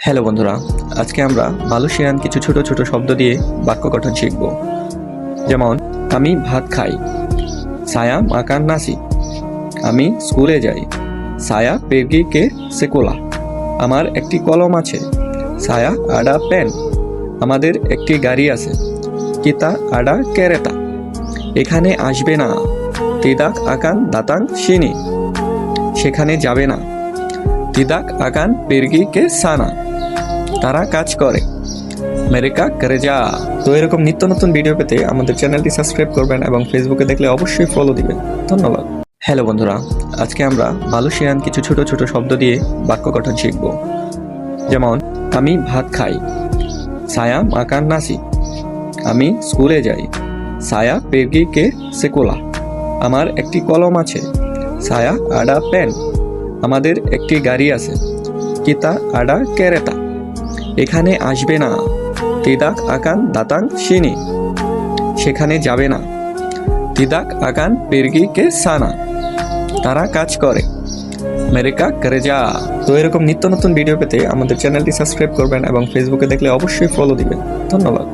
Hello বন্ধুরা, আজকে আমরা মালয়েশিয়ান কিছু ছোট ছোট শব্দ দিয়ে বাক্য গঠন শিখব। যেমন আমি ভাত খাই, সায়া মাকান নাসি। আমি স্কুলে যাই, সায়া পেরগি কে সেকোলা। আমার একটি কলম আছে, সায়া আডা পেন। আমাদের একটি গাড়ি আছে, কিতা আডা কেরেতা। এখানে আসবে না, তিদাক আকান দাতাং সিনি। সেখানে যাবে না, তিদাক আকান পেরগি কে সানা। তারা কাজ করে, মেরেকা করেজা। তো এরকম নিত্য নতুন ভিডিও পেতে আমাদের চ্যানেলটি সাবস্ক্রাইব করবেন এবং ফেসবুকে দেখলে অবশ্যই ফলো দিবেন। ধন্যবাদ। হ্যালো বন্ধুরা, আজকে আমরা মালয়েশিয়ান কিছু ছোট ছোট শব্দ দিয়ে বাক্য গঠন শিখব। যেমন আমি ভাত খাই, সায়া মাকান নাসি। আমি স্কুলে যাই, সায়া পেরগি কে সেকোলা। আমার একটি কলম আছে, সায়া আডা পেন। আমাদের একটি গাড়ি আছে, কিতা আডা কেরেতা। এখানে আসবে না, তিদাক আকান দাতাং সিনি। সেখানে যাবে না, তিদাক আকান পেরগি কে সানা। তারা কাজ করে, মেরেকা করেজা। তো এরকম নিত্য নতুন ভিডিও পেতে আমাদের চ্যানেলটি সাবস্ক্রাইব করবেন এবং ফেসবুকে দেখলে অবশ্যই ফলো দিবেন। ধন্যবাদ।